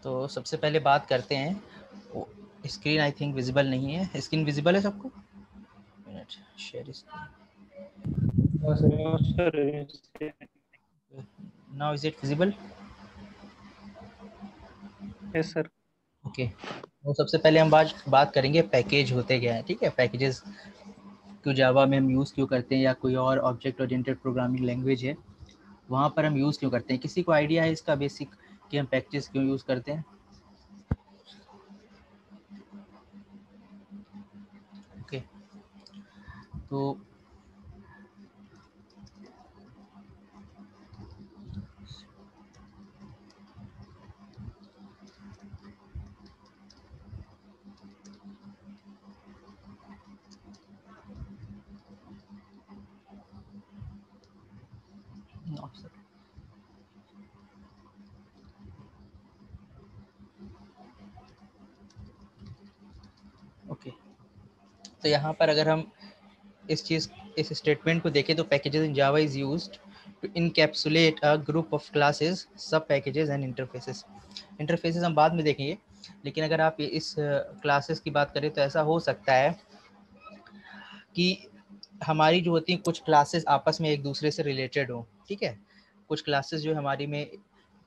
तो सबसे पहले बात करते हैं, स्क्रीन आई थिंक विजिबल नहीं है। स्क्रीन विजिबल है सबको? Minute, share screen. Now is it visible? Yes sir. Okay. तो सबसे पहले हम बात करेंगे पैकेज होते क्या हैं। ठीक है, पैकेजेस को जावा में हम यूज़ क्यों करते हैं, या कोई और ऑब्जेक्ट ओरिएंटेड प्रोग्रामिंग लैंग्वेज है वहाँ पर हम यूज़ क्यों करते हैं। किसी को आइडिया है इसका बेसिक कि हम पैकेजेस क्यों यूज़ करते हैं? ओके, तो ओके, तो यहाँ पर अगर हम इस स्टेटमेंट को देखें तो packages in Java is used to encapsulate a group of classes, sub packages and interfaces. इंटरफेसेस हम बाद में देखेंगे, लेकिन अगर आप इस क्लासेस की बात करें तो ऐसा हो सकता है कि हमारी जो होती हैं कुछ क्लासेस आपस में एक दूसरे से रिलेटेड हो। ठीक है, कुछ क्लासेस जो हमारी में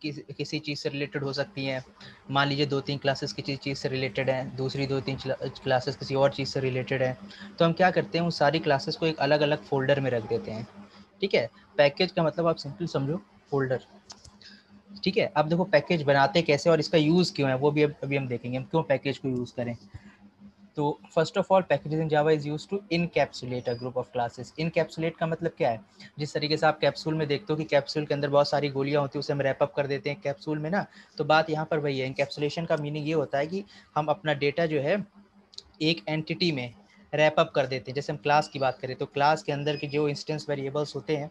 किसी चीज़ से रिलेटेड हो सकती हैं। मान लीजिए 2-3 क्लासेस किसी चीज़ से रिलेटेड हैं, दूसरी 2-3 क्लासेस किसी और चीज़ से रिलेटेड हैं। तो हम क्या करते हैं, उन सारी क्लासेस को एक अलग अलग फोल्डर में रख देते हैं। ठीक है, पैकेज का मतलब आप सिंपल समझो फोल्डर। ठीक है, अब देखो पैकेज बनाते कैसे और इसका यूज़ क्यों है वो भी अभी हम देखेंगे, हम क्यों पैकेज को यूज़ करें। तो first of all packages in Java is used to encapsulate a group of classes. Encapsulate का मतलब क्या है? जिस तरीके से आप कैप्सूल में देखते हो कि कैप्सूल के अंदर बहुत सारी गोलियां होती है, उसे हम रैप अप कर देते हैं कैप्सूल में ना। तो बात यहाँ पर वही है। इनकैप्सुलेशन का मीनिंग ये होता है कि हम अपना डेटा जो है एक एंटिटी में रैप अप कर देते हैं। जैसे हम क्लास की बात करें तो क्लास के अंदर के जो इंस्टेंस वेरिएबल्स होते हैं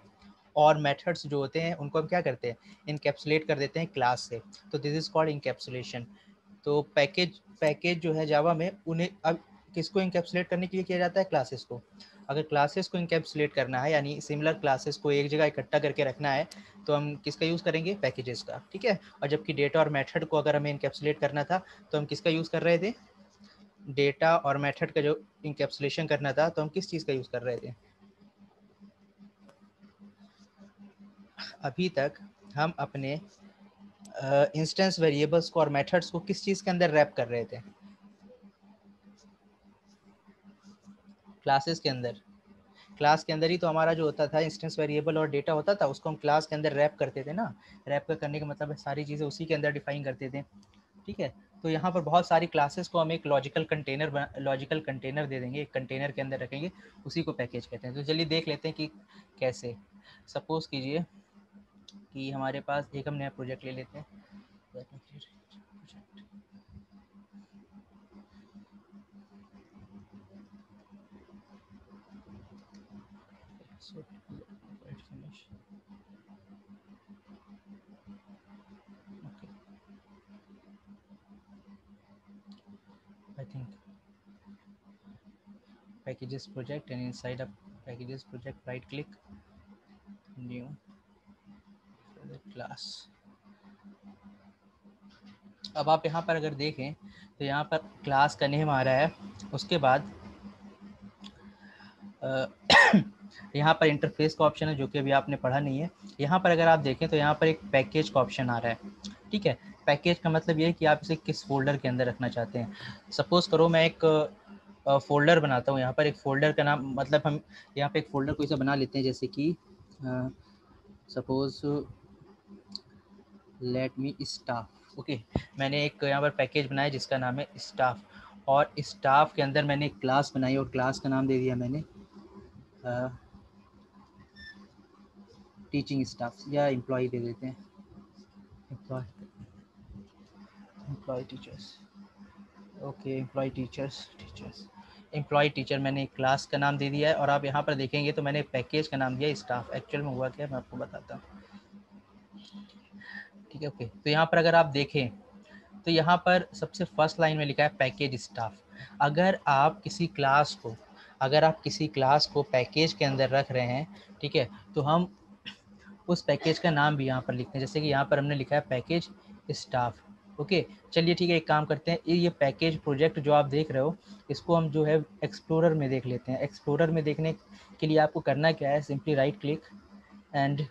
और मेथड्स जो होते हैं उनको हम क्या करते हैं, इनकैप्सुलेट कर देते हैं क्लास से। तो दिस इज कॉल्ड इनकैप्सुलेशन। तो पैकेज जो है जावा में, उन्हें अब किसको इनकैप्सुलेट करने के लिए किया जाता है? क्लासेस को। अगर क्लासेस को इनकैप्सुलेट करना है यानी सिमिलर क्लासेस को एक जगह इकट्ठा करके रखना है तो हम किसका यूज़ करेंगे? पैकेजेस का। ठीक है, और जबकि डेटा और मेथड को अगर हमें इनकैप्सुलेट करना था तो हम किसका यूज़ कर रहे थे? डेटा और मेथड का जो इनकैप्सुलेशन करना था तो हम किस चीज़ का यूज़ कर रहे थे? अभी तक हम अपने इंस्टेंस वेरिएबल्स को और मेथड्स को किस चीज़ के अंदर रैप कर रहे थे? क्लासेस के अंदर। क्लास के अंदर ही तो हमारा जो होता था इंस्टेंस वेरिएबल और डेटा होता था, उसको हम क्लास के अंदर रैप करते थे ना। रैप करने का मतलब है सारी चीज़ें उसी के अंदर डिफाइन करते थे। ठीक है, तो यहाँ पर बहुत सारी क्लासेस को हम एक लॉजिकल कंटेनर दे देंगे, एक कंटेनर के अंदर रखेंगे, उसी को पैकेज कहते हैं। तो चलिए देख लेते हैं कि कैसे। सपोज कीजिए कि हमारे पास एक हम नया प्रोजेक्ट ले लेते हैं। I think packages project, and inside a packages project right click new class। अब आप यहाँ पर अगर देखें तो यहाँ पर क्लास का नेम आ रहा है, उसके बाद यहाँ पर इंटरफेस का ऑप्शन है जो कि अभी आपने पढ़ा नहीं है। यहाँ पर अगर आप देखें तो यहाँ पर एक पैकेज का ऑप्शन आ रहा है। ठीक है, पैकेज का मतलब ये है कि आप इसे किस फोल्डर के अंदर रखना चाहते हैं। सपोज करो मैं एक फोल्डर बनाता हूँ। यहाँ पर एक फोल्डर का नाम, मतलब हम यहाँ पे एक फोल्डर को इसे बना लेते हैं, जैसे कि suppose let me staff. Okay, मैंने एक यहाँ पर पैकेज बनाया जिसका नाम है स्टाफ, और स्टाफ के अंदर मैंने एक क्लास बनाई और क्लास का नाम दे दिया मैंने टीचिंग स्टाफ, या एम्प्लॉय दे देते हैं, employ teachers. Okay, employ teachers employ teacher, मैंने एक क्लास का नाम दे दिया है। और आप यहाँ पर देखेंगे तो मैंने पैकेज का नाम दिया स्टाफ। एक्चुअल में हुआ क्या मैं आपको बताता हूँ। ठीक है, ओके, तो यहाँ पर अगर आप देखें तो यहाँ पर सबसे फर्स्ट लाइन में लिखा है पैकेज स्टाफ। अगर आप किसी क्लास को पैकेज के अंदर रख रहे हैं, ठीक है, तो हम उस पैकेज का नाम भी यहाँ पर लिखते हैं। जैसे कि यहाँ पर हमने लिखा है पैकेज स्टाफ। ओके चलिए ठीक है, एक काम करते हैं, ये पैकेज प्रोजेक्ट जो आप देख रहे हो इसको हम जो है एक्सप्लोरर में देख लेते हैं। एक्सप्लोरर में देखने के लिए आपको करना क्या है, simply write click and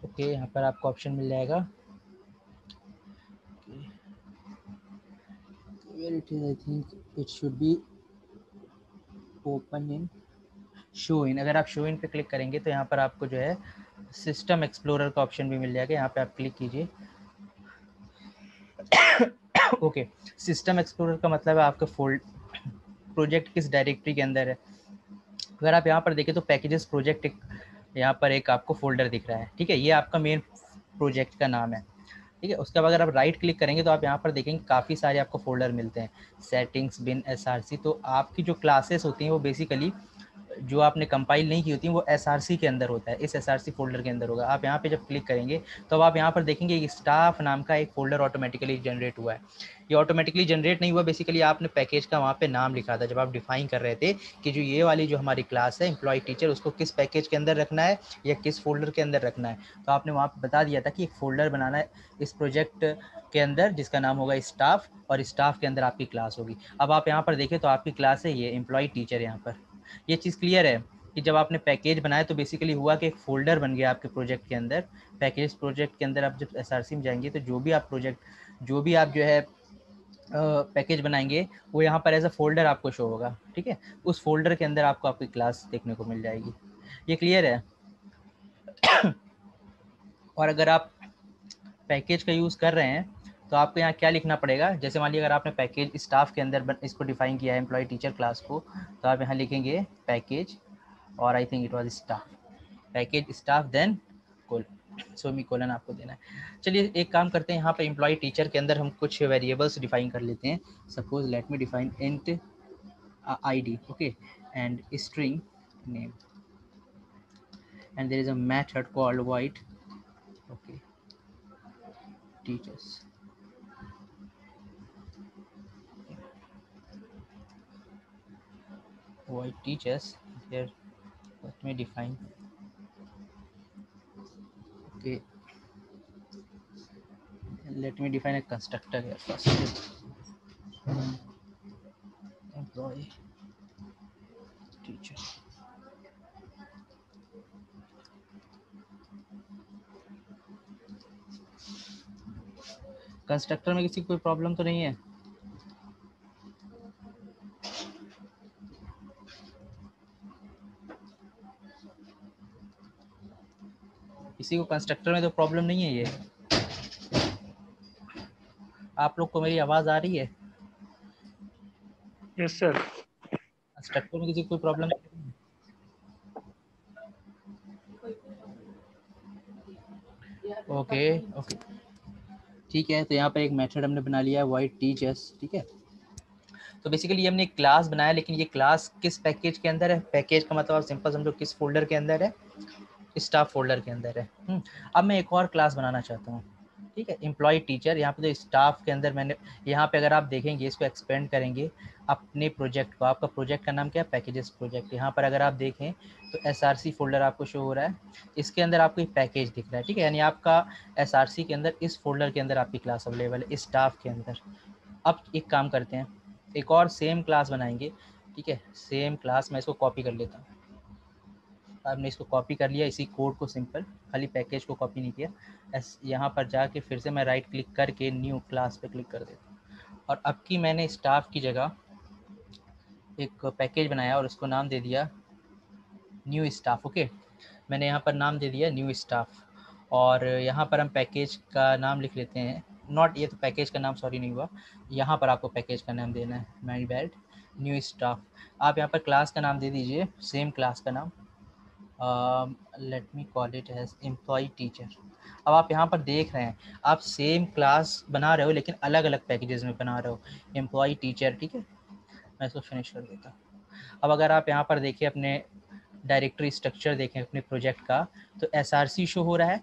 okay यहाँ पर आपको ऑप्शन मिल जाएगा where it is, I think it should be open in show in. अगर आप शो इन पे क्लिक करेंगे तो यहाँ पर आपको जो है सिस्टम एक्सप्लोरर का ऑप्शन भी मिल जाएगा, यहाँ पे आप क्लिक कीजिए। ओके सिस्टम एक्सप्लोरर का मतलब है आपका फोल्ड प्रोजेक्ट किस डायरेक्टरी के अंदर है। अगर आप यहाँ पर देखें तो पैकेजेस प्रोजेक्ट एक यहाँ पर एक आपको फोल्डर दिख रहा है, ठीक है, ये आपका मेन प्रोजेक्ट का नाम है, ठीक है। उसके बाद अगर आप राइट क्लिक करेंगे तो आप यहाँ पर देखेंगे काफ़ी सारे आपको फोल्डर मिलते हैं, सेटिंग्स, बिन, एसआरसी। तो आपकी जो क्लासेस होती हैं वो बेसिकली जो आपने कंपाइल नहीं की होती वो एसआरसी के अंदर होता है, इस एसआरसी फोल्डर के अंदर होगा। आप यहाँ पे जब क्लिक करेंगे तो अब आप यहाँ पर देखेंगे एक स्टाफ नाम का एक फोल्डर ऑटोमेटिकली जनरेट हुआ है। ये ऑटोमेटिकली जनरेट नहीं हुआ, बेसिकली आपने पैकेज का वहाँ पे नाम लिखा था जब आप डिफाइन कर रहे थे कि जो ये वाली जो हमारी क्लास है एम्प्लॉय टीचर, उसको किस पैकेज के अंदर रखना है या किस फोल्डर के अंदर रखना है। तो आपने वहाँ पर बता दिया था कि एक फोल्डर बनाना है इस प्रोजेक्ट के अंदर जिसका नाम होगा स्टाफ, और स्टाफ के अंदर आपकी क्लास होगी। अब आप यहाँ पर देखें तो आपकी क्लास है ये एम्प्लॉय टीचर। यहाँ पर ये चीज़ क्लियर है कि जब आपने पैकेज बनाया तो बेसिकली हुआ कि एक फोल्डर बन गया आपके प्रोजेक्ट के अंदर। पैकेज प्रोजेक्ट के अंदर आप जब एसआरसी में जाएंगे तो जो भी आप प्रोजेक्ट जो भी आप जो है पैकेज बनाएंगे वो यहाँ पर एज अ फोल्डर आपको शो होगा, ठीक है। उस फोल्डर के अंदर आपको आपकी क्लास देखने को मिल जाएगी। ये क्लियर है। और अगर आप पैकेज का यूज़ कर रहे हैं तो आपको यहाँ क्या लिखना पड़ेगा, जैसे मान लीजिए अगर आपने पैकेज स्टाफ के अंदर इसको डिफाइन किया है एम्प्लॉय टीचर क्लास को, तो आप यहाँ लिखेंगे पैकेज और I think it was staff, package staff then semicolon आपको देना है। चलिए एक काम करते हैं, यहाँ पे एम्प्लॉय टीचर के अंदर हम कुछ वेरिएबल्स डिफाइन कर लेते हैं। Suppose let me define int id, okay, and string name, and there is a method called void, okay, teachers, void teachers. Here let me define, okay, let me define a constructor here first. Employee teacher, constructor में किसी कोई problem तो नहीं है? किसी को constructor में तो प्रॉब्लम नहीं है? ये आप लोग को मेरी आवाज़ आ रही है? Yes sir. कंस्ट्रक्टर में किसी को कोई प्रॉब्लम नहीं है? ओके ओके ठीक है। तो यहाँ पर एक मेथड हमने बना लिया है void teachers, ठीक है। तो बेसिकली हमने एक क्लास बनाया, लेकिन ये क्लास किस पैकेज के अंदर है? पैकेज का मतलब आप सिंपल समझो किस फोल्डर के अंदर है? स्टाफ फोल्डर के अंदर है। अब मैं एक और क्लास बनाना चाहता हूँ, ठीक है, एम्प्लॉय टीचर। यहाँ पे तो स्टाफ के अंदर मैंने यहाँ पे अगर आप देखेंगे इसको एक्सपेंड करेंगे अपने प्रोजेक्ट को, आपका प्रोजेक्ट का नाम क्या है? Packages project. यहाँ पर अगर आप देखें तो एसआरसी फोल्डर आपको शो हो रहा है, इसके अंदर आपको एक पैकेज दिख रहा है, ठीक है, यानी आपका एसआरसी के अंदर इस फोल्डर के अंदर आपकी क्लास अवेलेबल है स्टाफ के अंदर। अब एक काम करते हैं, एक और सेम क्लास बनाएंगे, ठीक है, सेम क्लास। मैं इसको कॉपी कर लेता हूँ। आपने इसको कॉपी कर लिया, इसी कोड को सिंपल, खाली पैकेज को कॉपी नहीं किया। यहाँ पर जाके फिर से मैं राइट क्लिक करके न्यू क्लास पे क्लिक कर देता हूँ, और अब की मैंने स्टाफ की जगह एक पैकेज बनाया और उसको नाम दे दिया न्यू स्टाफ। ओके, मैंने यहाँ पर नाम दे दिया न्यू स्टाफ, और यहाँ पर हम पैकेज का नाम लिख लेते हैं, नॉट ये तो पैकेज का नाम सॉरी नहीं हुआ, यहाँ पर आपको पैकेज का नाम देना है, माय बैड, न्यू स्टाफ। आप यहाँ पर क्लास का नाम दे दीजिए, सेम क्लास का नाम, let me call it as employ teacher. अब आप यहाँ पर देख रहे हैं आप सेम क्लास बना रहे हो लेकिन अलग अलग पैकेजेस में बना रहे हो, एम्प्लॉय टीचर, ठीक है। मैं इसको फिनिश कर देता हूँ। अब अगर आप यहाँ पर देखिए अपने डायरेक्टरी स्ट्रक्चर देखें अपने प्रोजेक्ट का, तो एसआरसी शो हो रहा है।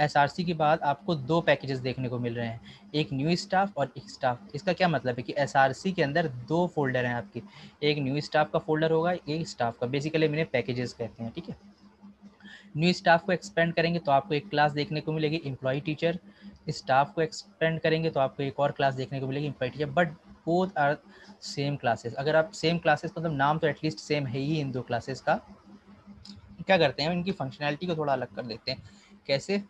एसआरसी के बाद आपको दो पैकेजेस देखने को मिल रहे हैं, एक न्यू स्टाफ और एक स्टाफ। इसका क्या मतलब है कि एसआरसी के अंदर दो फोल्डर हैं आपके, एक न्यू स्टाफ का फोल्डर होगा, एक स्टाफ का, बेसिकली मैंने पैकेजेस कहते हैं, ठीक है। न्यू स्टाफ को एक्सपेंड करेंगे तो आपको एक क्लास देखने को मिलेगी एम्प्लॉय टीचर, स्टाफ को एक्सपेंड करेंगे तो आपको एक और क्लास देखने को मिलेगी employ teacher, but both are same classes. अगर आप सेम क्लासेस, मतलब नाम तो एटलीस्ट सेम है ही इन दो क्लासेस का, क्या करते हैं इनकी फंक्शनैलिटी को थोड़ा अलग कर देते हैं। कैसे?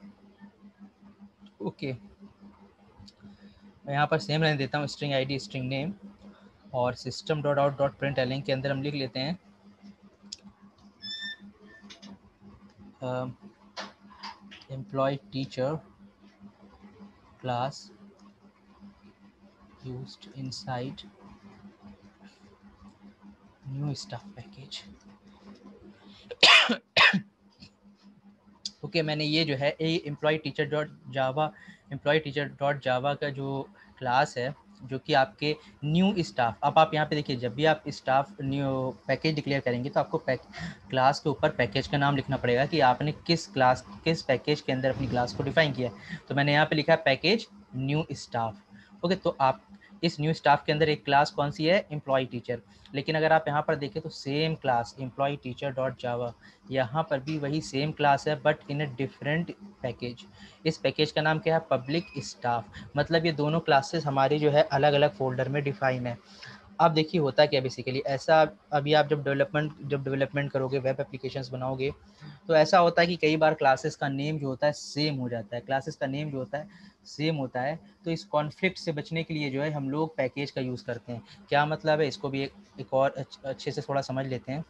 ओके, मैं यहाँ पर सेम रहने देता हूँ, स्ट्रिंग आईडी स्ट्रिंग नेम, और system dot out dot print ln के अंदर हम लिख लेते हैं employ teacher class used inside new staff package। Okay, मैंने ये जो है एम्प्लॉय टीचर डॉट जावा का जो क्लास है, जो कि आपके न्यू स्टाफ, अब आप यहाँ पे देखिए, जब भी आप स्टाफ न्यू पैकेज डिक्लेयर करेंगे तो आपको क्लास के ऊपर पैकेज का नाम लिखना पड़ेगा कि आपने किस पैकेज के अंदर अपनी क्लास को डिफाइन किया है। तो मैंने यहाँ पे लिखा है पैकेज न्यू स्टाफ। ओके, तो आप इस न्यू स्टाफ के अंदर एक क्लास कौन सी है? Employ teacher. लेकिन अगर आप यहाँ पर देखें तो same class employ teacher dot Java, यहाँ पर भी वही सेम क्लास है but in a different package. इस पैकेज का नाम क्या है? Public staff. मतलब ये दोनों क्लासेस हमारी जो है अलग अलग फोल्डर में डिफाइन है। अब देखिए होता क्या बेसिकली ऐसा, अभी आप जब डेवलपमेंट करोगे, वेब एप्लीकेशंस बनाओगे, तो ऐसा होता है कि कई बार क्लासेस का नेम जो होता है सेम हो जाता है, क्लासेस का नेम जो होता है सेम होता है। तो इस कॉन्फ्लिक्ट से बचने के लिए जो है हम लोग पैकेज का यूज़ करते हैं। क्या मतलब है, इसको भी एक और अच्छे से थोड़ा समझ लेते हैं।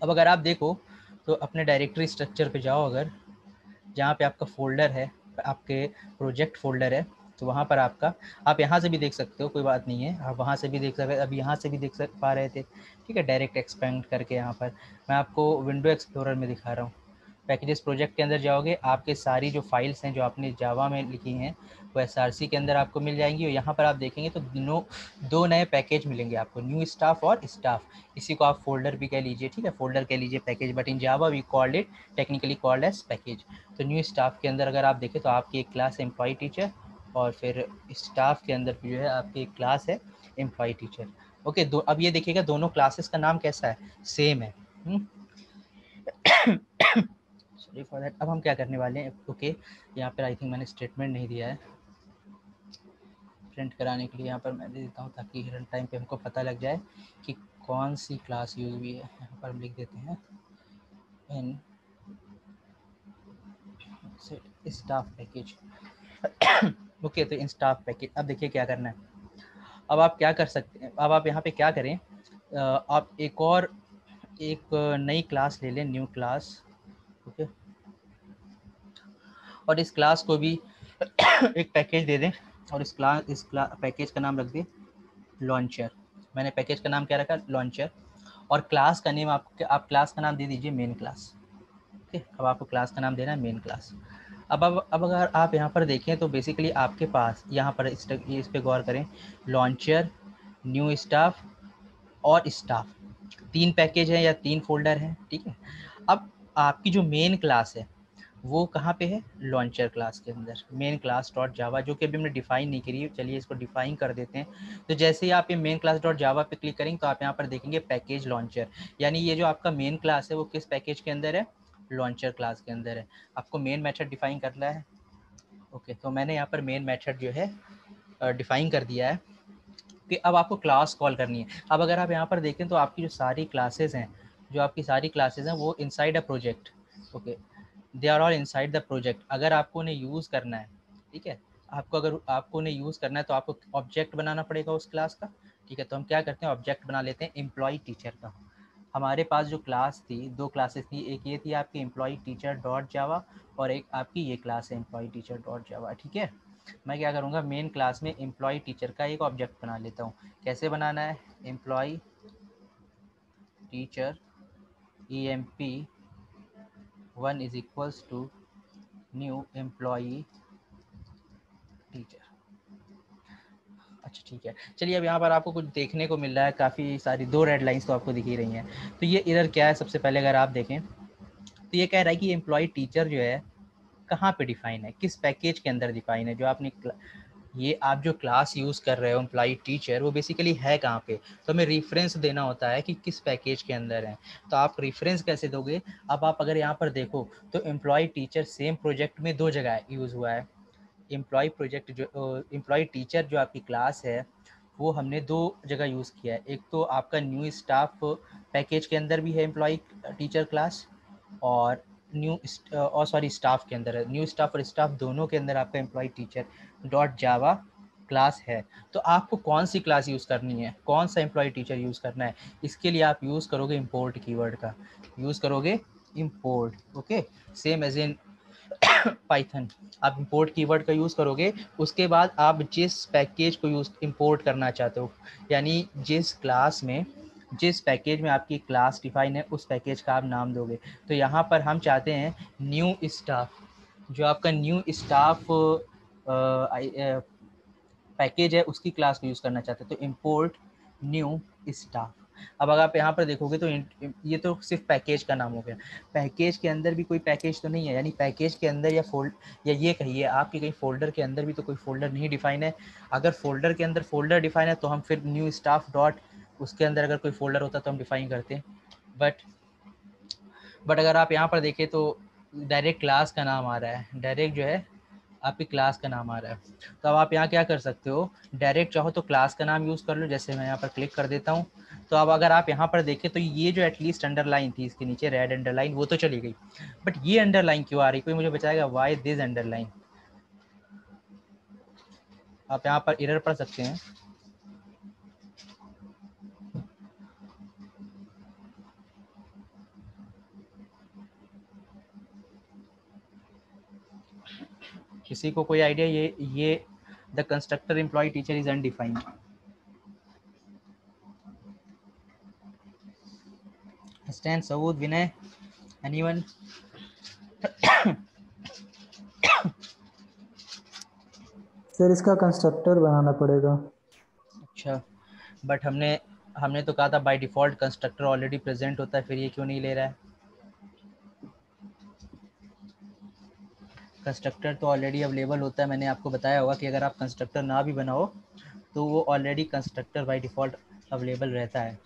अब अगर आप देखो तो अपने डायरेक्टरी स्ट्रक्चर पे जाओ, अगर जहाँ पे आपका फ़ोल्डर है, आपके प्रोजेक्ट फ़ोल्डर है, तो वहाँ पर आपका, आप यहाँ से भी देख सकते हो, कोई बात नहीं है, आप वहाँ से भी देख सकते, अब यहाँ से भी देख पा रहे थे, ठीक है, डायरेक्ट एक्सपेंड करके। यहाँ पर मैं आपको विंडो एक्सप्लोरर में दिखा रहा हूँ। पैकेजेस प्रोजेक्ट के अंदर जाओगे, आपके सारी जो फाइल्स हैं जो आपने जावा में लिखी हैं वो एसआरसी के अंदर आपको मिल जाएंगी, और यहाँ पर आप देखेंगे तो दो नए पैकेज मिलेंगे आपको, न्यू स्टाफ और स्टाफ। इसी को आप फोल्डर भी कह लीजिए, ठीक है, फोल्डर कह लीजिए package, but in Java we called it technically called as package. तो न्यू स्टाफ के अंदर अगर आप देखें तो आपकी एक क्लास है एम्प्लॉय टीचर, और फिर स्टाफ के अंदर जो है आपकी एक क्लास है एम्प्लॉय टीचर। ओके, अब ये देखिएगा दोनों क्लासेस का नाम कैसा है? सेम है। Sorry for that. अब हम क्या करने वाले हैं, ओके, यहाँ पर आई थिंक मैंने स्टेटमेंट नहीं दिया है प्रिंट कराने के लिए, यहाँ पर मैं दे देता हूँ ताकि रन टाइम पे हमको पता लग जाए कि कौन सी क्लास यूज हुई है। यहाँ पर हम लिख देते हैं इन सेट स्टाफ पैकेज। ओके, तो इन स्टाफ पैकेज, अब देखिए क्या करना है। अब आप क्या कर सकते हैं, अब आप यहाँ पे क्या करें, आप एक नई क्लास ले लें, न्यू क्लास। ओके, और इस क्लास को भी एक पैकेज दे दें, और इस पैकेज का नाम रख दें लॉन्चर। मैंने पैकेज का नाम क्या रखा? लॉन्चर। और क्लास का नेम आप क्लास का नाम दे दीजिए मेन क्लास। ओके, अब आपको क्लास का नाम देना है मेन क्लास। अब अगर आप यहाँ पर देखें तो बेसिकली आपके पास यहाँ पर इस पे गौर करें, लॉन्चर, न्यू स्टाफ और स्टाफ, 3 पैकेज हैं या 3 फ़ोल्डर हैं, ठीक है। अब आपकी जो मेन क्लास है वो कहाँ पे है? लॉन्चर क्लास के अंदर, मेन क्लास डॉट जावा, जो कि अभी हमने डिफाइन नहीं करी है। चलिए इसको डिफाइन कर देते हैं। तो जैसे ही आप ये मेन क्लास डॉट जावा पे क्लिक करेंगे तो आप यहाँ पर देखेंगे पैकेज लॉन्चर, यानी ये जो आपका मेन क्लास है वो किस पैकेज के अंदर है? लॉन्चर क्लास के अंदर है। आपको मेन मेथड डिफाइन करना है। ओके, तो मैंने यहाँ पर मेन मेथड जो है डिफाइन कर दिया है कि अब आपको क्लास कॉल करनी है। अब अगर आप यहाँ पर देखें तो आपकी जो सारी क्लासेस हैं, वो inside a project. Okay, they are all inside the project. अगर आपको उन्हें यूज़ करना है, ठीक है, अगर आपको उन्हें यूज़ करना है तो आपको ऑब्जेक्ट बनाना पड़ेगा उस क्लास का, ठीक है। तो हम क्या करते हैं, ऑब्जेक्ट बना लेते हैं एम्प्लॉय टीचर का। हमारे पास जो क्लास थी, 2 क्लासेस थी, एक ये थी आपकी एम्प्लॉय टीचर डॉट जावा, और एक आपकी ये क्लास है एम्प्लॉय टीचर डॉट जावा, ठीक है। मैं क्या करूँगा, मेन क्लास में एम्प्लॉय टीचर का एक ऑब्जेक्ट बना लेता हूँ। कैसे बनाना है? Employ teacher emp1 is equals to new employee teacher. अच्छा, ठीक है। चलिए, अब यहाँ पर आपको कुछ देखने को मिल रहा है, काफ़ी सारी 2 रेड लाइंस तो आपको दिख ही रही हैं। तो ये इधर क्या है, सबसे पहले अगर आप देखें तो ये कह रहा है कि एम्प्लॉय टीचर जो है कहाँ पे डिफाइन है, किस पैकेज के अंदर डिफाइन है। जो आपने ये आप जो क्लास यूज़ कर रहे हो एम्प्लॉय टीचर, वो बेसिकली है कहाँ पे, तो हमें रेफरेंस देना होता है कि किस पैकेज के अंदर है। तो आप रेफरेंस कैसे दोगे? अब आप अगर यहाँ पर देखो तो एम्प्लॉय टीचर सेम प्रोजेक्ट में 2 जगह यूज़ हुआ है, एम्प्लॉय प्रोजेक्ट जो एम्प्लॉय टीचर जो आपकी क्लास है वो हमने दो जगह यूज़ किया है। एक तो आपका न्यू स्टाफ पैकेज के अंदर भी है एम्प्लॉय टीचर क्लास, और स्टाफ के अंदर है। न्यू स्टाफ और स्टाफ दोनों के अंदर आपका employ teacher dot Java class है। तो आपको कौन सी क्लास यूज़ करनी है, कौन सा एम्प्लॉय टीचर यूज़ करना है, इसके लिए आप यूज़ करोगे इम्पोर्ट कीवर्ड का, यूज़ करोगे import. Okay, same as in Python, आप इंपोर्ट कीवर्ड का यूज़ करोगे। उसके बाद आप जिस पैकेज को यूज़ इंपोर्ट करना चाहते हो, यानी जिस क्लास में, जिस पैकेज में आपकी क्लास डिफाइन है, उस पैकेज का आप नाम दोगे। तो यहाँ पर हम चाहते हैं न्यू स्टाफ, जो आपका न्यू स्टाफ पैकेज है उसकी क्लास को यूज़ करना चाहते हैं, तो इंपोर्ट न्यू स्टाफ। अब अगर आप यहाँ पर देखोगे तो ये तो सिर्फ पैकेज का नाम हो गया। पैकेज के अंदर भी कोई पैकेज तो नहीं है, यानी पैकेज के अंदर या ये कहिए आपके कहीं फोल्डर के अंदर भी तो कोई फोल्डर नहीं डिफाइन है। अगर फोल्डर के अंदर फोल्डर डिफाइन है तो हम फिर न्यू स्टाफ डॉट उसके अंदर अगर कोई फोल्डर होता तो हम डिफाइन करते हैं। बट अगर आप यहाँ पर देखें तो डायरेक्ट क्लास का नाम आ रहा है, डायरेक्ट जो है आपकी क्लास का नाम आ रहा है। तो अब आप यहाँ क्या कर सकते हो, डायरेक्ट चाहो तो क्लास का नाम यूज़ कर लो। जैसे मैं यहाँ पर क्लिक कर देता हूँ, तो अब अगर आप यहाँ पर देखें तो ये जो एटलीस्ट अंडरलाइन थी इसके नीचे, रेड अंडरलाइन, वो तो चली गई, बट ये अंडरलाइन क्यों आ रही, कोई मुझे बताएगा वाई दिस अंडरलाइन? आप यहाँ पर एरर पढ़ सकते हैं। किसी को कोई आइडिया? ये the constructor employ teacher is undefined. Stan, Saud, Vinay, anyone? Sir इसका कंस्ट्रक्टर बनाना पड़ेगा। अच्छा, बट हमने हमने तो कहा था by default constructor already present होता है, फिर ये क्यों नहीं ले रहा है? कंस्ट्रक्टर तो ऑलरेडी अवेलेबल होता है, मैंने आपको बताया होगा कि अगर आप कंस्ट्रक्टर ना भी बनाओ तो वो already constructor by default available रहता है।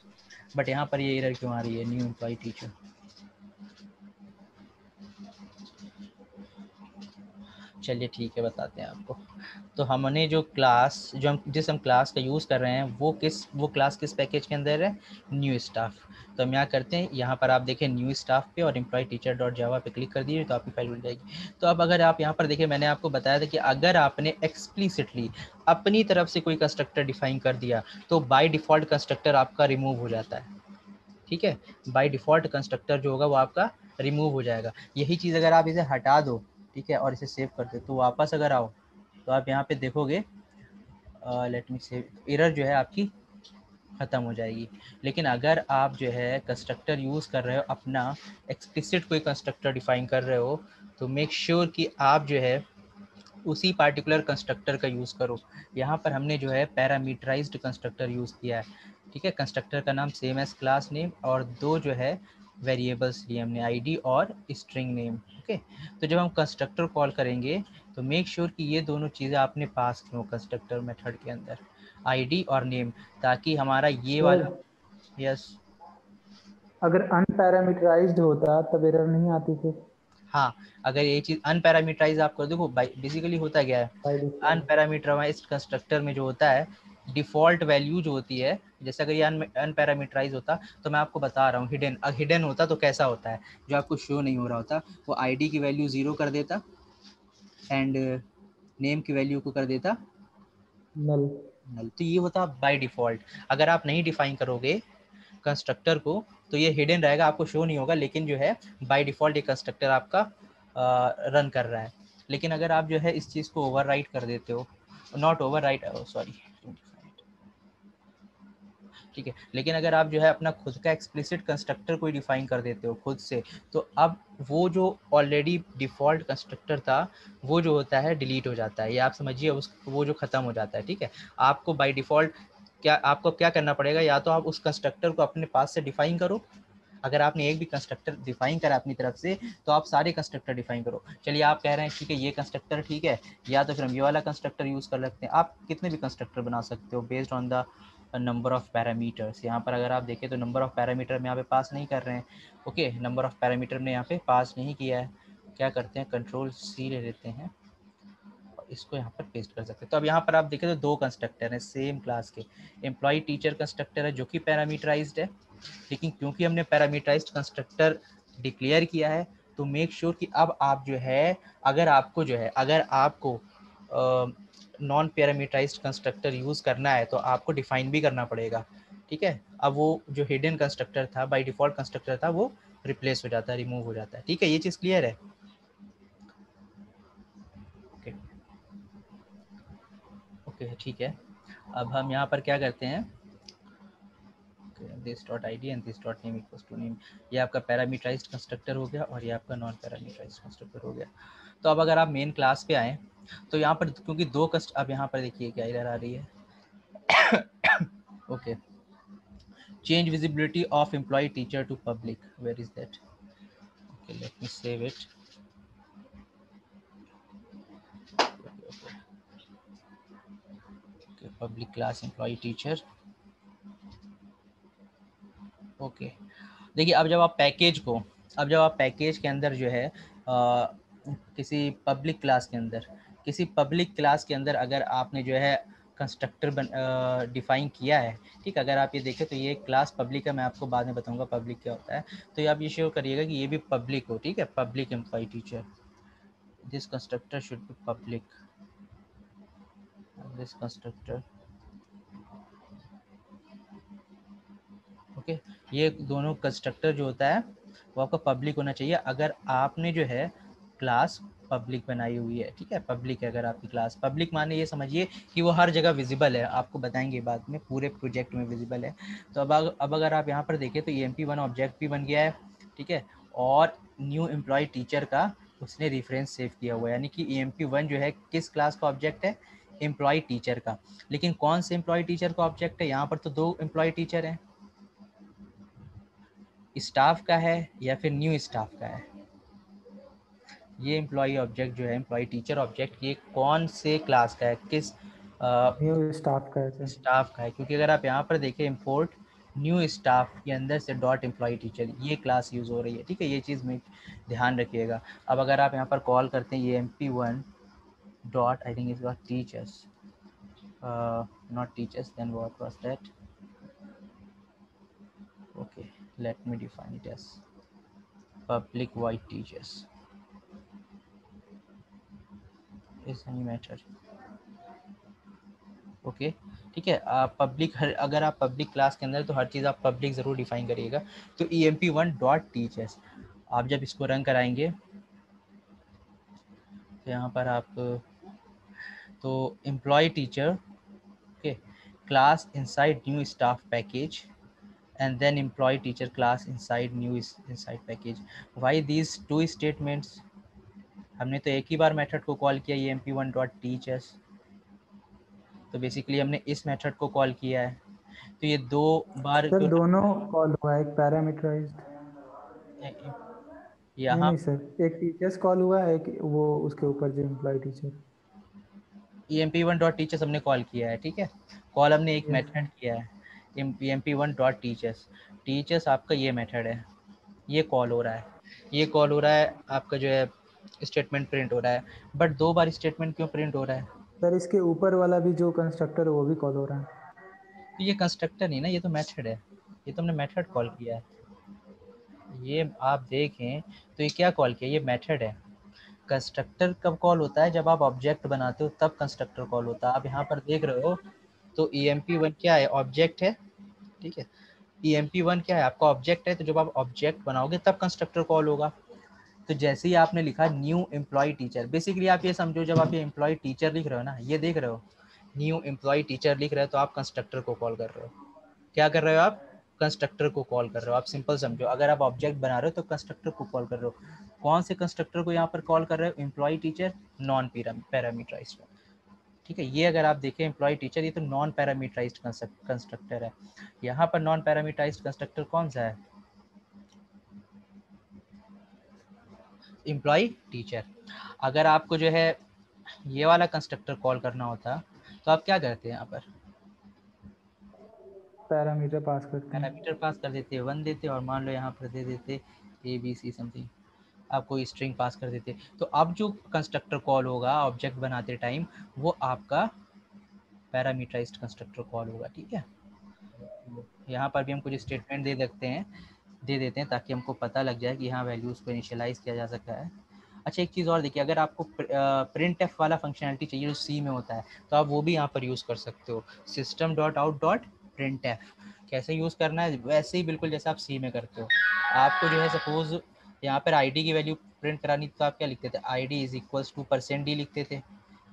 बट यहाँ पर ये एरर क्यों आ रही है, न्यू एम्प्लॉय टीचर? चलिए ठीक है, बताते हैं आपको। तो हमने जो क्लास, जिस हम क्लास का यूज़ कर रहे हैं वो क्लास किस पैकेज के अंदर है, न्यू स्टाफ। तो हम यहाँ करते हैं, यहाँ पर आप देखें न्यू स्टाफ पे और एम्प्लॉय टीचर डॉट जावा पे क्लिक कर दिए तो आपकी फाइल मिल जाएगी। तो अब अगर आप यहाँ पर देखें, मैंने आपको बताया था कि अगर आपने एक्सप्लिसिटली अपनी तरफ से कोई कंस्ट्रक्टर डिफाइन कर दिया तो बाय डिफ़ॉल्ट कंस्ट्रक्टर आपका रिमूव हो जाता है। ठीक है, बाय डिफ़ॉल्ट कंस्ट्रक्टर जो होगा वो आपका रिमूव हो जाएगा। यही चीज़ अगर आप इसे हटा दो, ठीक है, और इसे सेव कर दो, तो वापस अगर आओ तो आप यहाँ पे देखोगे, लेट मी सेव, एरर जो है आपकी ख़त्म हो जाएगी। लेकिन अगर आप जो है कंस्ट्रक्टर यूज़ कर रहे हो, अपना एक्सप्लिसिट कोई कंस्ट्रक्टर डिफाइन कर रहे हो, तो मेक श्योर कि आप जो है उसी पार्टिकुलर कंस्ट्रक्टर का यूज़ करो। यहाँ पर हमने जो है पैरामीटराइज्ड कंस्ट्रक्टर यूज़ किया है। ठीक है, कंस्ट्रक्टर का नाम सेम एज क्लास नेम, और दो जो है वेरिएबल्स लिए हमने, आईडी और स्ट्रिंग नेम। ओके, तो जब हम कंस्ट्रक्टर कॉल करेंगे तो मेक श्योर कि ये दोनों चीज़ें आपने पास की हो कंस्ट्रक्टर मेथड के अंदर, आईडी और नेम, ताकि हमारा ये सर वाला, यस, अगर अनपैरामीटराइज्ड होता तब एरर नहीं आती फिर? हाँ, अगर ये चीज़ अनपैरामीटराइज आप कर, देखो बेसिकली होता क्या है, बाय डिफॉल्ट। अनपैरामीटराइज्ड कंस्ट्रक्टर में जो होता है, डिफ़ॉल्ट वैल्यू जो होती है, जैसे अगर ये अनपैरामीटराइज होता तो मैं आपको बता रहा हूँ, हिडन होता तो कैसा होता है, जो आपको शो नहीं हो रहा होता, वो आईडी की वैल्यू 0 कर देता एंड नेम की वैल्यू को कर देता नल। नल। तो ये होता बाय डिफ़ॉल्ट। अगर आप नहीं डिफाइन करोगे कंस्ट्रक्टर को तो ये हिडन रहेगा, आपको शो नहीं होगा, लेकिन जो है बाय डिफ़ॉल्ट ये कंस्ट्रक्टर आपका रन कर रहा है। लेकिन अगर आप जो है इस चीज़ को ओवरराइट कर देते हो, नॉट ओवरराइट, सॉरी, ठीक है, लेकिन अगर आप जो है अपना खुद का एक्सप्लिसिट कंस्ट्रक्टर कोई डिफाइन कर देते हो खुद से, तो अब वो जो ऑलरेडी डिफ़ॉल्ट कंस्ट्रक्टर था वो जो होता है डिलीट हो जाता है, ये आप समझिए, उस वो जो ख़त्म हो जाता है। ठीक है, आपको बाय डिफ़ॉल्ट आपको क्या करना पड़ेगा, या तो आप उस कंस्ट्रक्टर को अपने पास से डिफाइन करो, अगर आपने एक भी कंस्ट्रक्टर डिफाइन करा अपनी तरफ से तो आप सारे कंस्ट्रक्टर डिफाइन करो। चलिए आप कह रहे हैं ठीक है ये कंस्ट्रक्टर ठीक है, या तो फिर हम ये वाला कंस्ट्रक्टर यूज़ कर सकते हैं। आप कितने भी कंस्ट्रक्टर बना सकते हो based on the number of parameters. यहाँ पर अगर आप देखें तो नंबर ऑफ पैरामीटर में यहाँ पे पास नहीं कर रहे हैं। ओके, नंबर ऑफ पैरामीटर ने यहाँ पे पास नहीं किया है। क्या करते हैं, कंट्रोल सी ले लेते हैं, इसको यहाँ पर पेस्ट कर सकते हैं। तो अब यहाँ पर आप देखें तो दो कंस्ट्रक्टर हैं सेम क्लास के, एम्प्लॉय टीचर कंस्ट्रक्टर है जो कि पैरामीटराइज्ड है, लेकिन क्योंकि हमने पैरामीटराइज्ड कंस्ट्रक्टर डिक्लेयर किया है तो मेक श्योर कि अब आप जो है अगर आपको नॉन पैरामीटराइज्ड कंस्ट्रक्टर यूज़ करना है तो आपको डिफाइन भी करना पड़ेगा, ठीक है। अब वो जो हिडन कंस्ट्रक्टर था, बाय डिफॉल्ट कंस्ट्रक्टर था, वो रिप्लेस हो जाता है, रिमूव हो जाता है, ठीक है। ये चीज़ क्लियर है? ओके ओके ठीक है। अब हम यहाँ पर क्या करते हैं, this dot id and this dot name equals to name, ये आपका पैरामीटराइज्ड कंस्ट्रक्टर हो गया और ये आपका नॉन पैरामीटराइज्ड कंस्ट्रक्टर हो गया। तो अब अगर आप मेन क्लास पे आए तो यहाँ पर क्योंकि दो कस्ट, अब यहाँ पर देखिए क्या एरर आ रही है। Okay, change visibility of employee teacher to public, where is that? Okay, let me save it. Okay, public class employee teacher. Okay, देखिए अब जब आप पैकेज के अंदर जो है किसी पब्लिक क्लास के अंदर अगर आपने जो है कंस्ट्रक्टर डिफाइन किया है, ठीक, अगर आप ये देखें तो ये क्लास पब्लिक है, मैं आपको बाद में बताऊंगा पब्लिक क्या होता है। तो ये आप ये श्योर करिएगा कि ये भी पब्लिक हो, ठीक है, public employ teacher, this constructor should be public, this constructor, okay. ये दोनों कंस्ट्रक्टर जो होता है वो आपका पब्लिक होना चाहिए अगर आपने जो है क्लास पब्लिक बनाई हुई है, ठीक है, पब्लिक है अगर आपकी क्लास। पब्लिक माने ये समझिए कि वो हर जगह विजिबल है, आपको बताएंगे बाद में, पूरे प्रोजेक्ट में विजिबल है। तो अब अगर आप यहाँ पर देखें तो EMP1 ऑब्जेक्ट भी बन गया है, ठीक है, और न्यू एम्प्लॉय टीचर का उसने रेफरेंस सेव किया हुआ है, यानी कि EMP1 जो है किस क्लास का ऑब्जेक्ट है, एम्प्लॉय टीचर का। लेकिन कौन से एम्प्लॉय टीचर का ऑब्जेक्ट है, यहाँ पर तो दो एम्प्लॉय टीचर हैं, स्टाफ का है या फिर न्यू स्टाफ का है। ये एम्प्लॉय ऑब्जेक्ट जो है, एम्प्लॉय टीचर ऑब्जेक्ट, ये कौन से क्लास का है, किस न्यू स्टाफ का है सर। स्टाफ का है, क्योंकि अगर आप यहाँ पर देखें इम्पोर्ट न्यू स्टाफ के अंदर से डॉट एम्प्लॉय टीचर, ये क्लास यूज़ हो रही है, ठीक है, ये चीज़ में ध्यान रखिएगा। अब अगर आप यहाँ पर कॉल करते हैं EMP1 dot, I think is not teachers, not teachers, then what was that, okay, let me define it as public void teachers is any method, okay, ठीक है। पब्लिक, हर अगर आप पब्लिक क्लास के अंदर तो हर चीज़ आप पब्लिक ज़रूर डिफाइन करिएगा। तो EMP1 डॉट टीचर्स, आप जब इसको रन कराएंगे तो यहाँ पर आप तो employ teacher, okay, class inside new staff package and then employee teacher class inside new inside package. Why these two statements? हमने तो एक ही बार मेथड को कॉल किया EMP1 डॉट टीचर्स, तो बेसिकली हमने इस मेथड को कॉल किया है, तो ये दो बार सर जो दोनों कॉल हुआ है, एक पैरामीटराइज्ड, नहीं यहाँ नहीं सर, एक टीचर्स कॉल हुआ है, एक वो उसके ऊपर जो employ teacher. EMP1 dot teachers हमने कॉल किया है, ठीक है, कॉल हमने एक यस। मेथड किया है EMP1 डॉट टीचर्स, टीचर्स आपका ये मेथड है, ये कॉल हो रहा है, ये कॉल हो रहा है, आपका जो है स्टेटमेंट प्रिंट हो रहा है, बट दो बार स्टेटमेंट क्यों प्रिंट हो रहा है? सर इसके ऊपर वाला भी जो कंस्ट्रक्टर है वो भी कॉल हो रहा है। तो ये कंस्ट्रक्टर नहीं ना, ये तो मेथड है, ये तो हमने मेथड कॉल किया है, ये आप देखें तो ये क्या कॉल किया, ये मेथड है। कंस्ट्रक्टर कब कॉल होता है, जब आप ऑब्जेक्ट बनाते हो तब कंस्ट्रक्टर कॉल होता है। आप यहाँ पर देख रहे हो तो EMP1 क्या है, ऑब्जेक्ट है, ठीक है, EMP1 क्या है, आपका ऑब्जेक्ट है, तो जब आप ऑब्जेक्ट बनाओगे तब कंस्ट्रक्टर कॉल होगा। तो जैसे ही आपने लिखा न्यू एम्प्लॉय टीचर, बेसिकली आप ये समझो जब आप ये एम्प्लॉय टीचर लिख रहे हो ना, ये देख रहे हो न्यू एम्प्लॉय टीचर लिख रहे हो तो आप कंस्ट्रक्टर को कॉल कर रहे हो। क्या कर रहे हो आप, कंस्ट्रक्टर को कॉल कर रहे हो। आप सिंपल समझो, अगर आप ऑब्जेक्ट बना रहे हो तो कंस्ट्रक्टर को कॉल कर रहे हो। कौन से कंस्ट्रक्टर को यहाँ पर कॉल कर रहे हो, एम्प्लॉय टीचर नॉन पैरामीटराइज्ड, ठीक है। ये अगर आप देखें एम्प्लॉय टीचर, ये तो नॉन पैरामीटराइज्ड कंस्ट्रक्टर है। यहाँ पर नॉन पैरामीटराइज्ड कंस्ट्रक्टर कौन सा है, एम्प्लॉय टीचर। अगर आपको जो है ये वाला कंस्ट्रक्टर कॉल करना होता तो आप क्या करते हैं, यहाँ पर पैरामीटर पास करते हैं। पैरामीटर पास कर देते, 1 देते और मान लो यहाँ पर दे देते ABC समथिंग, आप कोई स्ट्रिंग पास कर देते। तो अब जो कंस्ट्रक्टर कॉल होगा ऑब्जेक्ट बनाते टाइम, वो आपका पैरामीटराइज्ड कंस्ट्रक्टर कॉल होगा, ठीक है। यहाँ पर भी हम कुछ स्टेटमेंट दे देते हैं ताकि हमको पता लग जाए कि यहाँ वैल्यूज़ को इनिशियलाइज़ किया जा सकता है। अच्छा, एक चीज़ और देखिए, अगर आपको प्रिंट एफ वाला फंक्शनैलिटी चाहिए जो सी में होता है, तो आप वो भी यहाँ पर यूज़ कर सकते हो। System dot out dot print F कैसे यूज़ करना है, वैसे ही बिल्कुल जैसे आप सी में करते हो। आपको जो है सपोज़ यहाँ पर आईडी की वैल्यू प्रिंट करानी, तो आप क्या लिखते थे, ID is equals to %d लिखते थे,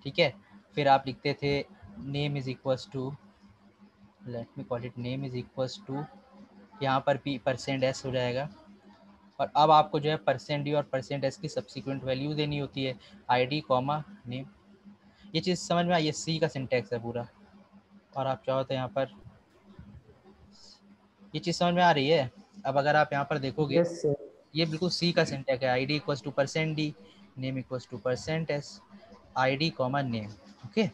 ठीक है। फिर आप लिखते थे name is equals to, let me call it name is equals to, यहाँ पर भी %s हो जाएगा। और अब आपको जो है %d और %s की सब्सिक्वेंट वैल्यू देनी होती है, ID कॉमा नेम। ये चीज़ समझ में आई, ये सी का सिंटैक्स है पूरा। और आप चाहो तो यहाँ पर ये चीज़ समझ में आ रही है। अब अगर आप यहाँ पर देखोगे, यस सर। ये बिल्कुल सी का सिंटैक्स है, ID equals to %d, name equals to %s, ID comma name, okay.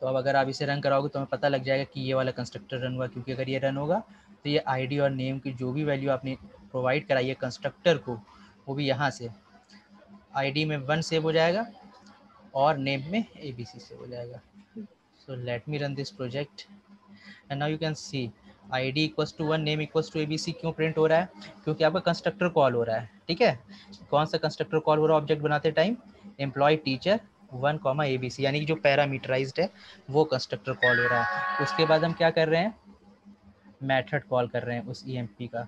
तो अब अगर आप इसे रन कराओगे तो हमें पता लग जाएगा कि ये वाला कंस्ट्रक्टर रन हुआ, क्योंकि अगर ये रन होगा तो ये ID और नेम की जो भी वैल्यू आपने प्रोवाइड कराई है कंस्ट्रक्टर को, वो भी यहाँ से ID में 1 सेव हो जाएगा और नेम में ABC सेव हो जाएगा। So let me run this project and now you can see ID equals to 1, name equals to ABC क्यों प्रिंट हो रहा है, क्योंकि आपका कंस्ट्रक्टर कॉल हो रहा है, ठीक है। कौन सा कंस्ट्रक्टर कॉल हो रहा है ऑब्जेक्ट बनाते टाइम, एम्प्लॉय टीचर 1, ABC, यानी कि जो पैरामीटराइज्ड है वो कंस्ट्रक्टर कॉल हो रहा है। उसके बाद हम क्या कर रहे हैं, मेथड कॉल कर रहे हैं उस EMP का,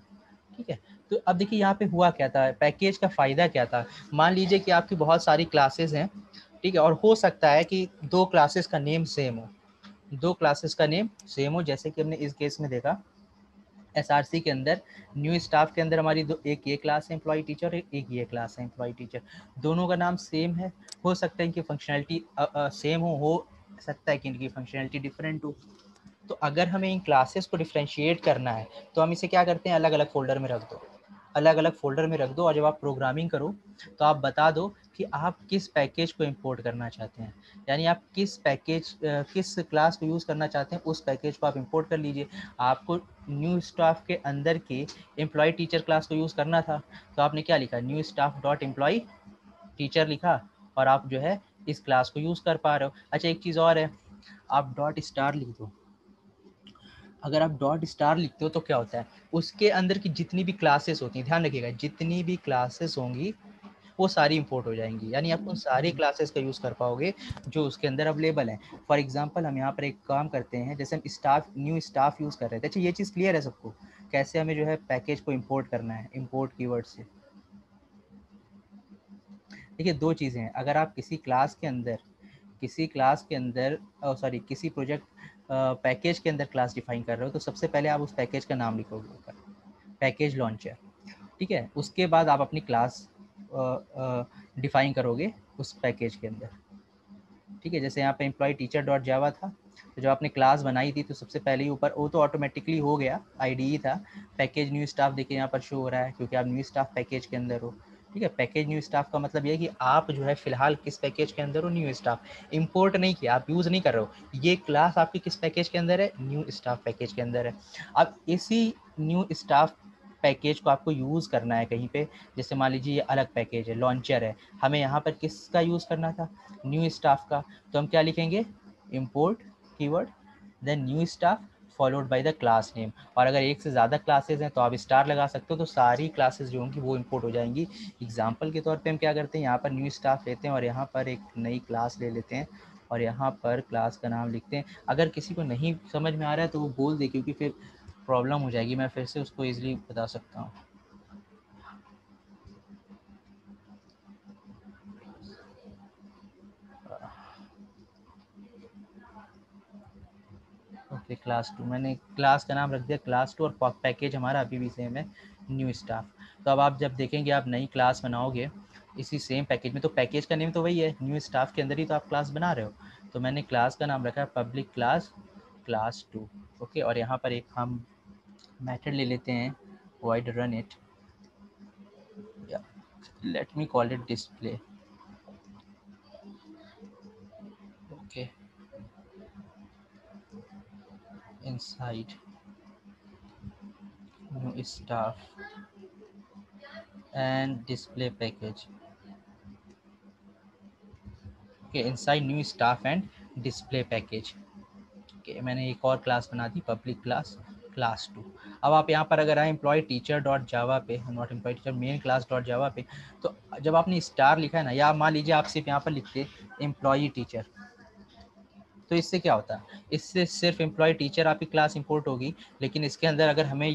ठीक है। तो अब देखिए यहाँ पे हुआ क्या था, पैकेज का फ़ायदा क्या था। मान लीजिए कि आपकी बहुत सारी क्लासेस हैं, ठीक है, और हो सकता है कि 2 क्लासेस का नेम सेम हो, 2 क्लासेस का नेम सेम हो, जैसे कि हमने इस केस में देखा SRC के अंदर न्यू स्टाफ के अंदर हमारी एक ये क्लास है एम्प्लॉय टीचर, एक ये क्लास है एम्प्लॉय टीचर, दोनों का नाम सेम है। हो सकता है इनकी फंक्शनैलिटी सेम हो सकता है कि इनकी फंक्शनैलिटी डिफरेंट हो। तो अगर हमें इन क्लासेस को डिफ्रेंशिएट करना है तो हम इसे क्या करते हैं, अलग अलग फोल्डर में रख दो, अलग अलग फोल्डर में रख दो। और जब आप प्रोग्रामिंग करो तो आप बता दो कि आप किस पैकेज को इंपोर्ट करना चाहते हैं, यानी आप किस क्लास को यूज़ करना चाहते हैं, उस पैकेज को आप इंपोर्ट कर लीजिए। आपको न्यू स्टाफ के अंदर के एम्प्लॉय टीचर क्लास को यूज़ करना था, तो आपने क्या लिखा, new staff dot employ teacher लिखा, और आप जो है इस क्लास को यूज़ कर पा रहे हो। अच्छा, एक चीज़ और है, आप डॉट स्टार लिख दो। अगर आप डॉट स्टार लिखते हो तो क्या होता है, उसके अंदर की जितनी भी क्लासेस होती हैं, ध्यान रखिएगा, जितनी भी क्लासेस होंगी वो सारी इंपोर्ट हो जाएंगी, यानी आप उन सारी क्लासेस का यूज़ कर पाओगे जो उसके अंदर अवेलेबल हैं। फॉर एग्जांपल हम यहाँ पर एक काम करते हैं, जैसे हम न्यू स्टाफ यूज़ कर रहे थे। अच्छा, ये चीज़ क्लियर है सबको, कैसे हमें जो है पैकेज को इंपोर्ट करना है, इंपोर्ट कीवर्ड से। देखिए, 2 चीज़ें हैं, अगर आप किसी क्लास के अंदर सॉरी किसी प्रोजेक्ट पैकेज के अंदर क्लास डिफाइन कर रहे हो, तो सबसे पहले आप उस पैकेज का नाम लिखोगे ऊपर, पैकेज लॉन्चर, ठीक है। उसके बाद आप अपनी क्लास डिफाइन करोगे उस पैकेज के अंदर, ठीक है। जैसे यहाँ पे एम्प्लॉय टीचर डॉट जावा था, तो जब आपने क्लास बनाई थी तो सबसे पहले ही ऊपर, वो तो ऑटोमेटिकली हो गया, IDE था। पैकेज न्यू स्टाफ देखिए यहाँ पर शो हो रहा है क्योंकि आप न्यू स्टाफ पैकेज के अंदर हो, ठीक है। पैकेज न्यू स्टाफ का मतलब ये है कि आप जो है फिलहाल किस पैकेज के अंदर हो, न्यू स्टाफ। इंपोर्ट नहीं किया, आप यूज़ नहीं कर रहे हो, ये क्लास आपकी किस पैकेज के अंदर है, न्यू स्टाफ पैकेज के अंदर है। अब इसी न्यू स्टाफ पैकेज को आपको यूज़ करना है कहीं पे, जैसे मान लीजिए ये अलग पैकेज है, लॉन्चर है, हमें यहाँ पर किसका यूज़ करना था, न्यू स्टाफ का। तो हम क्या लिखेंगे, import keyword then new staff followed by the class name. और अगर एक से ज़्यादा क्लासेज हैं तो आप स्टार लगा सकते हो, तो सारी क्लासेस जो होंगी वो इंपोर्ट हो जाएंगी। एग्जाम्पल के तौर पे हम क्या करते हैं, यहाँ पर न्यू स्टाफ लेते हैं और यहाँ पर एक नई क्लास ले लेते हैं और यहाँ पर क्लास का नाम लिखते हैं। अगर किसी को नहीं समझ में आ रहा है तो वो बोल दे, क्योंकि फिर प्रॉब्लम हो जाएगी, मैं फिर से उसको ईजिली बता सकता हूँ। ओके, क्लास 2, मैंने क्लास का नाम रख दिया क्लास 2 और पैकेज हमारा अभी भी सेम है, न्यू स्टाफ। तो अब आप जब देखेंगे, आप नई क्लास बनाओगे इसी सेम पैकेज में, तो पैकेज का नेम तो वही है, न्यू स्टाफ के अंदर ही तो आप क्लास बना रहे हो। तो मैंने क्लास का नाम रखा है पब्लिक क्लास क्लास 2, ओके। और यहाँ पर एक हम मेथड ले लेते हैं, void run it, late me call it display, okay. Inside new staff and display package. Okay, inside new staff and display package. Okay, मैंने एक और क्लास बना दी, पब्लिक क्लास, क्लास 2। अब आप यहाँ पर अगर आए एम्प्लॉय टीचर डॉट जावा पे, not employ teacher, main class dot Java पे, तो जब आपने स्टार लिखा है ना, या मान लीजिए आप सिर्फ यहाँ पर लिखते एम्प्लॉय टीचर, तो इससे क्या होता है, इससे सिर्फ एम्प्लॉय टीचर आपकी क्लास इंपोर्ट होगी, लेकिन इसके अंदर अगर हमें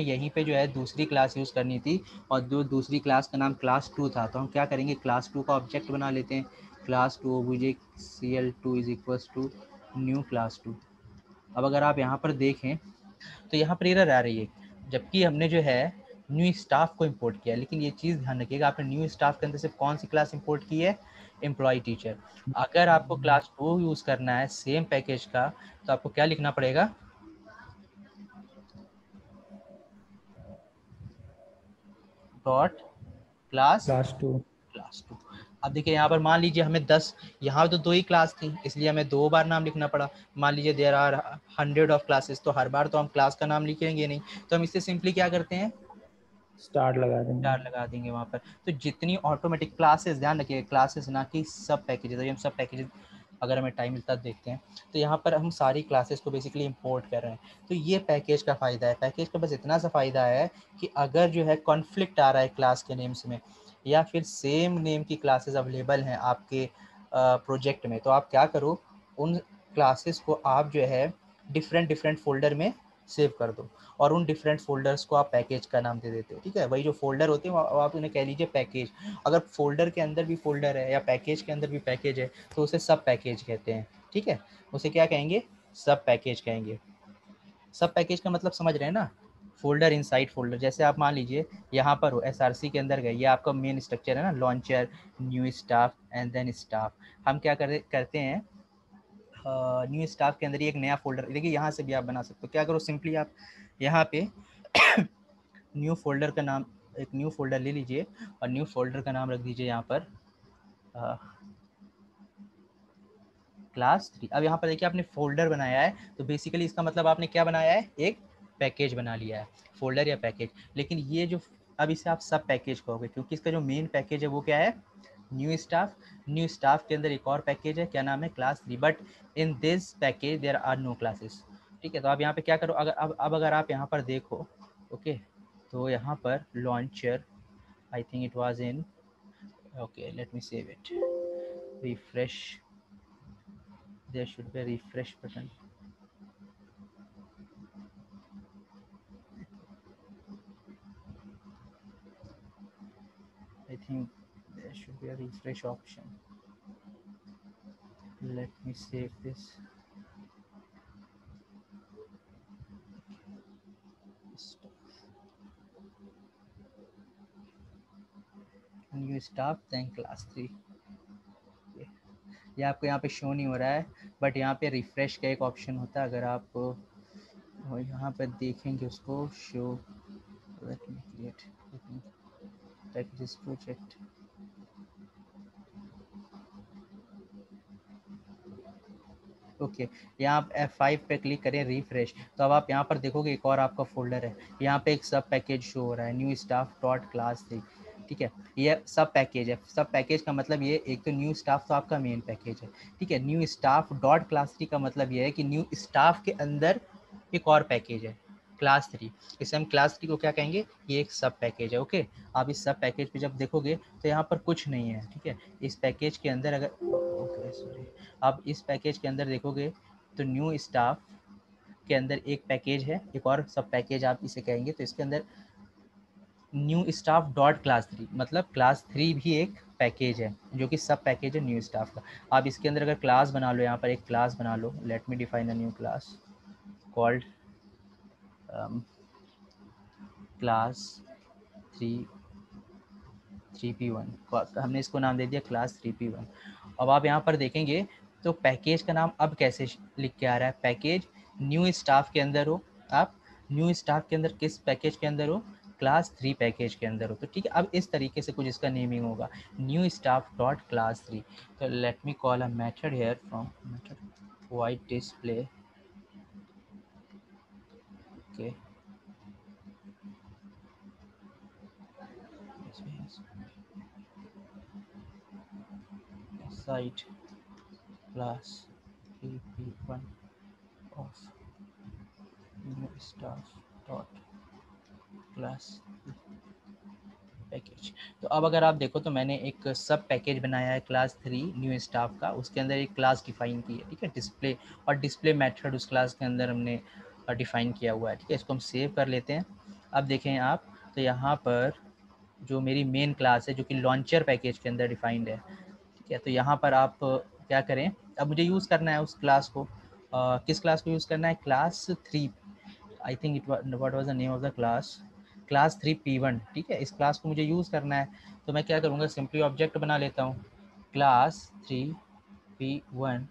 यहीं पे जो है दूसरी क्लास यूज़ करनी थी, और जो दूसरी क्लास का नाम क्लास 2 था, तो हम क्या करेंगे, क्लास 2 का ऑब्जेक्ट बना लेते हैं, class 2 object CL2 is equals to new class 2। अब अगर आप यहाँ पर देखें तो यहाँ पर एरर आ रही है, जबकि हमने जो है न्यू स्टाफ को इंपोर्ट किया, लेकिन ये चीज़ ध्यान रखिएगा, आपने न्यू स्टाफ के अंदर सिर्फ कौन सी क्लास इंपोर्ट की है, एम्प्लॉय टीचर। अगर आपको क्लास 2 यूज़ करना है सेम पैकेज का, तो आपको क्या लिखना पड़ेगा, डॉट क्लास क्लास 2। क्लास 2। अब देखिए यहाँ पर मान लीजिए हमें 10, यहाँ तो 2 ही क्लास थी, इसलिए हमें 2 बार नाम लिखना पड़ा। मान लीजिए देयर आर 100 ऑफ क्लासेस, तो हर बार तो हम क्लास का नाम लिखेंगे नहीं, तो हम इससे सिंपली क्या करते हैं, स्टार्ट लगा देंगे। स्टार लगा देंगे वहाँ पर। तो जितनी ऑटोमेटिक क्लासेस, ध्यान रखिए क्लासेस ना कि सब पैकेजेस, हम सब पैकेजेस अगर हमें टाइम मिलता है देखते हैं, तो यहाँ पर हम सारी क्लासेस को बेसिकली इंपोर्ट कर रहे हैं। तो ये पैकेज का फ़ायदा है, पैकेज का बस इतना सा फ़ायदा है कि अगर जो है कॉन्फ्लिक्ट आ रहा है क्लास के नेम्स में, या फिर सेम नेम की क्लासेस अवेलेबल हैं आपके प्रोजेक्ट में, तो आप क्या करो, उन क्लासेस को आप जो है डिफरेंट डिफरेंट फोल्डर में सेव कर दो, और उन डिफरेंट फोल्डर्स को आप पैकेज का नाम दे देते हो। ठीक है, वही जो फोल्डर होते हैं आप उन्हें कह लीजिए पैकेज। अगर फोल्डर के अंदर भी फोल्डर है या पैकेज के अंदर भी पैकेज है, तो उसे सब पैकेज कहते हैं। ठीक है, उसे क्या कहेंगे, सब पैकेज कहेंगे। सब पैकेज का मतलब समझ रहे हैं ना, फोल्डर इनसाइड फोल्डर। जैसे आप मान लीजिए यहाँ पर हो, SRC के अंदर गए, ये आपका मेन स्ट्रक्चर है ना, launcher, new staff and then staff. हम क्या करते हैं, न्यू स्टाफ के अंदर ही एक नया फोल्डर, देखिए यहाँ से भी आप बना सकते हो। क्या करो, सिंपली आप यहाँ पे न्यू फोल्डर का नाम, एक न्यू फोल्डर ले लीजिए, और न्यू फोल्डर का नाम रख दीजिए यहाँ पर क्लास 3। अब यहाँ पर देखिए आपने फोल्डर बनाया है, तो बेसिकली इसका मतलब आपने क्या बनाया है, एक पैकेज बना लिया है, फोल्डर या पैकेज। लेकिन ये जो, अब इसे आप सब पैकेज कहोगे, क्योंकि इसका जो मेन पैकेज है वो क्या है, न्यू स्टाफ। न्यू स्टाफ के अंदर एक और पैकेज है, क्या नाम है, class 3, but in this package there are no classes. ठीक है, तो आप यहाँ पे क्या करो, अब अगर आप यहाँ पर देखो, ओके, तो यहाँ पर launcher, I think it was in, okay let me save it, refresh, there should be a refresh button. I think there should be a refresh option. Let me save this. New staff then class 3. ये आपको यहाँ पे show नहीं हो रहा है, but यहाँ पे रिफ्रेश का एक ऑप्शन होता है, अगर आप यहाँ पर देखेंगे उसको, show, let me create packages project, okay, यहाँ आप F5 पे क्लिक करें, रिफ्रेश, तो अब आप यहाँ पर देखोगे एक और आपका फोल्डर है, यहाँ पे एक सब पैकेज शो हो रहा है, न्यू स्टाफ डॉट क्लास 3। ठीक है, ये सब पैकेज है। सब पैकेज का मतलब ये, एक तो न्यू स्टाफ तो आपका मेन पैकेज है, ठीक है, न्यू स्टाफ डॉट क्लास 3 का मतलब ये है कि न्यू स्टाफ के अंदर एक और पैकेज है, क्लास 3। इसे हम क्लास 3 को क्या कहेंगे, ये एक सब पैकेज है। ओके, आप इस सब पैकेज पे जब देखोगे तो यहाँ पर कुछ नहीं है। ठीक है, इस पैकेज के अंदर अगर, ओके सॉरी, आप इस पैकेज के अंदर देखोगे तो न्यू स्टाफ के अंदर एक पैकेज है, एक और सब पैकेज आप इसे कहेंगे, तो इसके अंदर न्यू स्टाफ डॉट क्लास 3, मतलब क्लास 3 भी एक पैकेज है, जो कि सब पैकेज है न्यू स्टाफ का। आप इसके अंदर अगर क्लास बना लो, यहाँ पर एक क्लास बना लो, let me define a new class called class 3P1, हमने इसको नाम दे दिया क्लास 3P1। अब आप यहाँ पर देखेंगे तो पैकेज का नाम अब कैसे लिख के आ रहा है, पैकेज न्यू स्टाफ के अंदर हो, आप न्यू स्टाफ के अंदर किस पैकेज के अंदर हो, क्लास 3 पैकेज के अंदर हो। तो ठीक है, अब इस तरीके से कुछ इसका नेमिंग होगा, न्यू स्टाफ डॉट क्लास 3। तो let me call a method here from method white display, okay, side class 3p1 of new staff dot class package. तो अब अगर आप देखो तो मैंने एक सब पैकेज बनाया है क्लास 3 न्यू स्टाफ का, उसके अंदर एक क्लास डिफाइन की है, ठीक है, डिस्प्ले, और डिस्प्ले मेथड उस क्लास के अंदर हमने डिफाइन किया हुआ है, ठीक है। इसको हम सेव कर लेते हैं। अब देखें आप, तो यहाँ पर जो मेरी मेन क्लास है जो कि लॉन्चर पैकेज के अंदर डिफाइंड है, ठीक है। तो यहाँ पर आप क्या करें, अब मुझे यूज़ करना है उस क्लास को, किस क्लास को यूज़ करना है, class 3, I think it what was the name of the class, class 3p1, ठीक है। इस क्लास को मुझे यूज़ करना है, तो मैं क्या करूँगा, सिंपली ऑब्जेक्ट बना लेता हूँ क्लास 3p1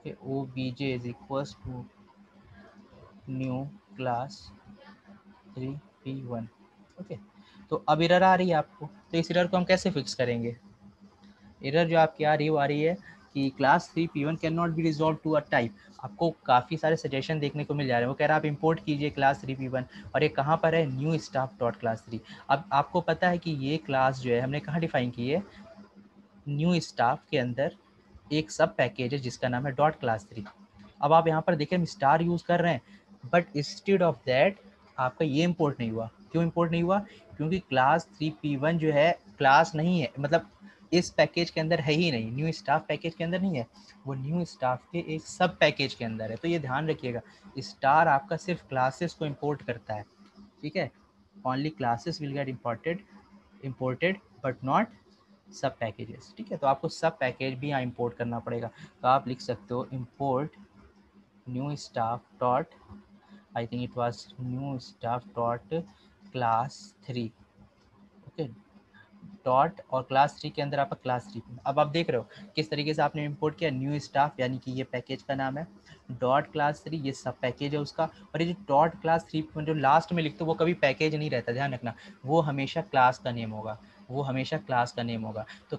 के obj is equals to new class 3p1, okay. तो अब एरर आ रही है आपको, तो इस एरर को हम कैसे फिक्स करेंगे। एरर जो आपकी आ रही है वो आ रही है कि class 3p1 can not be resolve to a type. आपको काफ़ी सारे सजेशन देखने को मिल जा रहे हैं, वो कह रहा है आप इंपोर्ट कीजिए क्लास 3p1, और ये कहाँ पर है, न्यू स्टाफ डॉट क्लास 3। अब आपको पता है कि ये क्लास जो है हमने कहाँ डिफाइन की है, न्यू स्टाफ के अंदर एक सब पैकेज है जिसका नाम है डॉट क्लास 3। अब आप यहाँ पर देखें हम स्टार यूज़ कर रहे हैं, बट इंस्टेड ऑफ दैट आपका ये इंपोर्ट नहीं हुआ। क्यों इंपोर्ट नहीं हुआ, क्योंकि क्लास 3p1 जो है क्लास नहीं है, मतलब इस पैकेज के अंदर है ही नहीं, न्यू स्टाफ पैकेज के अंदर नहीं है, वो न्यू स्टाफ के एक सब पैकेज के अंदर है। तो ये ध्यान रखिएगा, स्टार आपका सिर्फ क्लासेस को इंपोर्ट करता है, ठीक है। Only classes will get imported but not सब पैकेजेस, ठीक है। तो आपको सब पैकेज भी यहाँ इंपोर्ट करना पड़ेगा। तो आप लिख सकते हो import new staff dot, I think it was new staff dot class 3, okay, dot और क्लास 3 के अंदर आपका क्लास 3। अब आप देख रहे हो किस तरीके से आपने इंपोर्ट किया, न्यू स्टाफ यानी कि ये पैकेज का नाम है, डॉट क्लास 3 ये सब पैकेज है उसका, और ये जो डॉट क्लास 3 जो लास्ट में लिखते हो वो कभी पैकेज नहीं रहता, ध्यान रखना, वो हमेशा क्लास का नेम होगा, वो हमेशा क्लास का नेम होगा। तो